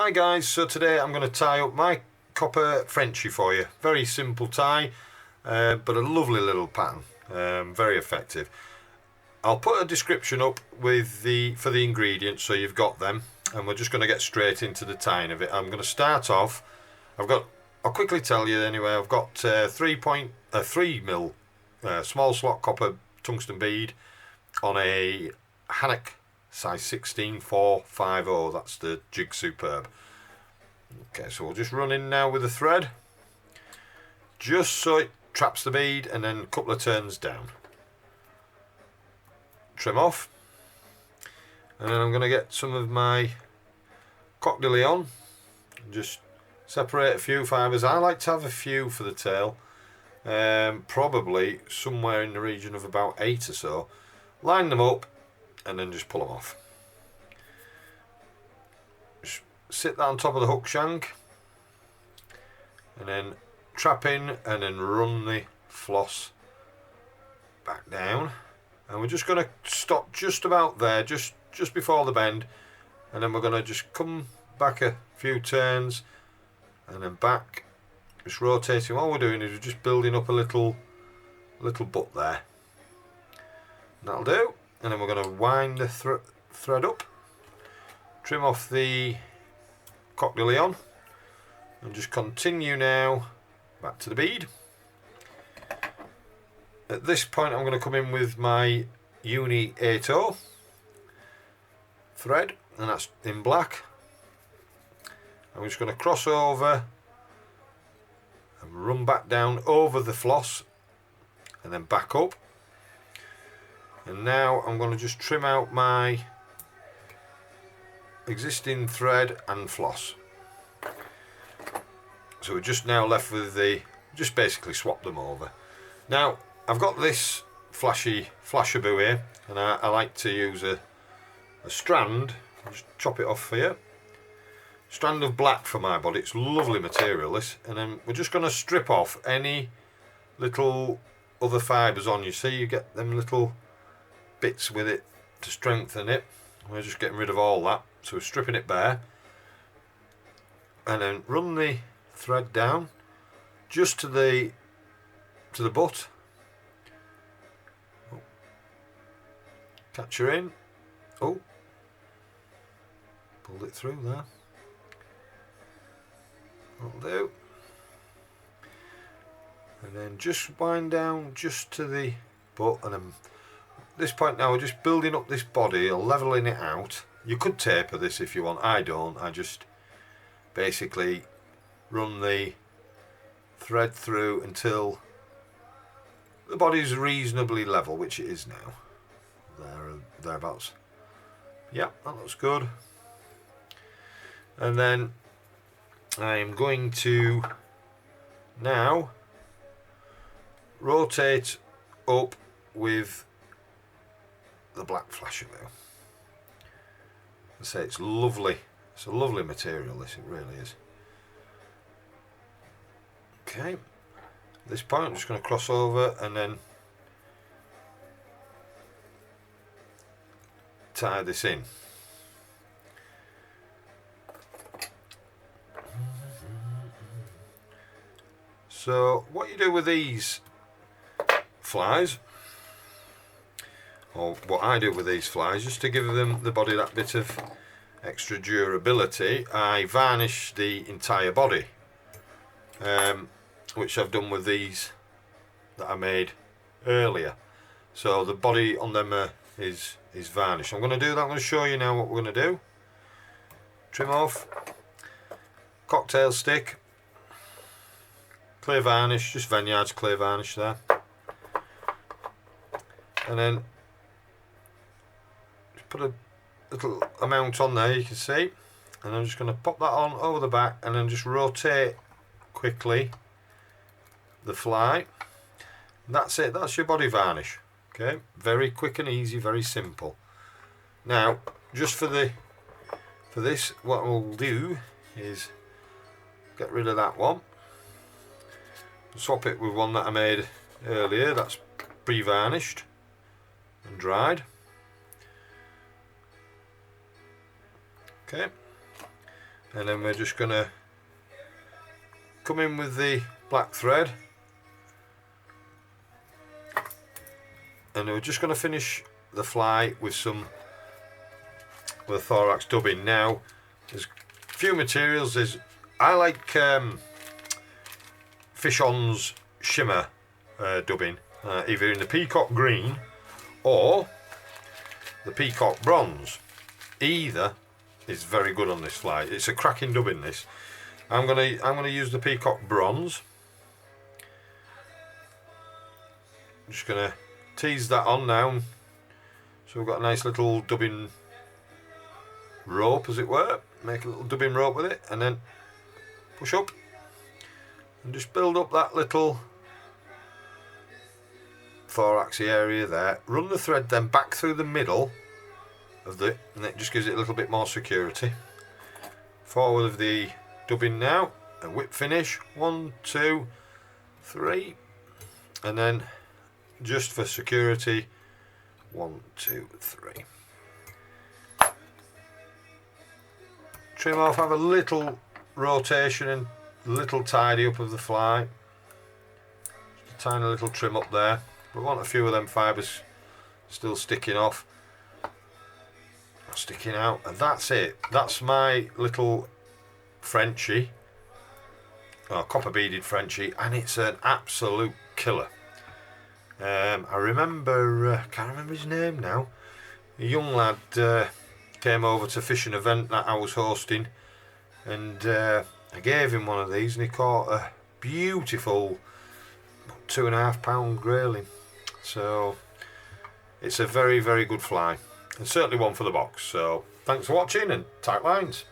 Hi guys, so today I'm going to tie up my copper Frenchie for you. Very simple tie, but a lovely little pattern, very effective. I'll put a description up with for the ingredients so you've got them, and we're just going to get straight into the tying of it. I'm going to start off, I'll quickly tell you anyway, I've got 3 mil small slot copper tungsten bead on a Hannock size 16 450. That's the Jig Superb. Okay, so we'll just run in now with the thread just so it traps the bead, and then a couple of turns down, trim off, and then I'm going to get some of my coq de lion, just separate a few fibres. I like to have a few for the tail, probably somewhere in the region of about 8 or so. Line them up and then just pull them off. Just sit that on top of the hook shank and then trap in, and then run the floss back down, and we're just going to stop just about there, just before the bend, and then we're going to just come back a few turns and then back, just rotating. All we're doing is we're just building up a little butt there. That'll do. And then we're going to wind the thread up, trim off the coq de lion, and just continue now back to the bead. At this point I'm going to come in with my Uni 80 thread, and that's in black. I'm just going to cross over and run back down over the floss and then back up. And now I'm going to just trim out my existing thread and floss. So we're just now left with just basically swap them over. Now I've got this flashaboo here, and I like to use a strand. I'll just chop it off for you. Strand of black for my body. It's lovely material, this. And then we're just going to strip off any little other fibres on. You see, you get them little bits with it to strengthen it. We're just getting rid of all that, so we're stripping it bare, and then run the thread down just to the butt. Oh. Catch her in. Oh, pulled it through there. That'll do. And then just wind down just to the butt, and then at this point now we're just building up this body, leveling it out. You could taper this if you want. I don't. I just basically run the thread through until the body's reasonably level, which it is now. Thereabouts. Yeah, that looks good. And then I am going to now rotate up with the black flashaboo. I say it's lovely. It's a lovely material, this, it really is. Okay, at this point I'm just going to cross over and then tie this in. So what you do with these flies, or what I do with these flies, just to give them the body that bit of extra durability, I varnish the entire body, which I've done with these that I made earlier. So the body on them is varnished. I'm going to do that. I'm going to show you now what we're going to do. Trim off, cocktail stick, clear varnish, just Vineyard's clear varnish there, and then put a little amount on there, you can see, and I'm just going to pop that on over the back, and then just rotate quickly the fly. That's it. That's your body varnish. Okay, very quick and easy, very simple. Now just for this, what we'll do is get rid of that one, swap it with one that I made earlier, that's pre-varnished and dried. Okay, and then we're just going to come in with the black thread, and we're just going to finish the fly with some with a thorax dubbing. Now there's a few materials. I like Fish-On's shimmer dubbing, either in the peacock green or the peacock bronze. Either is very good on this fly. It's a cracking dubbing, this. I'm gonna use the peacock bronze. I'm just gonna tease that on now, so we've got a nice little dubbing rope, as it were. Make a little dubbing rope with it, and then push up and just build up that little thoraxy area there. Run the thread then back through the middle of and it just gives it a little bit more security. Forward of the dubbing now, a whip finish, 1, 2, 3, and then just for security, 1, 2, 3. Trim off, have a little rotation and little tidy up of the fly. Just a tiny little trim up there. We want a few of them fibres still sticking off, sticking out, and that's it. That's my little Frenchie, copper beaded Frenchie, and it's an absolute killer. I remember, can't remember his name now. A young lad came over to fish an event that I was hosting, and I gave him one of these, and he caught a beautiful 2.5 pound grayling. So it's a very, very good fly, and certainly one for the box. So thanks for watching, and tight lines.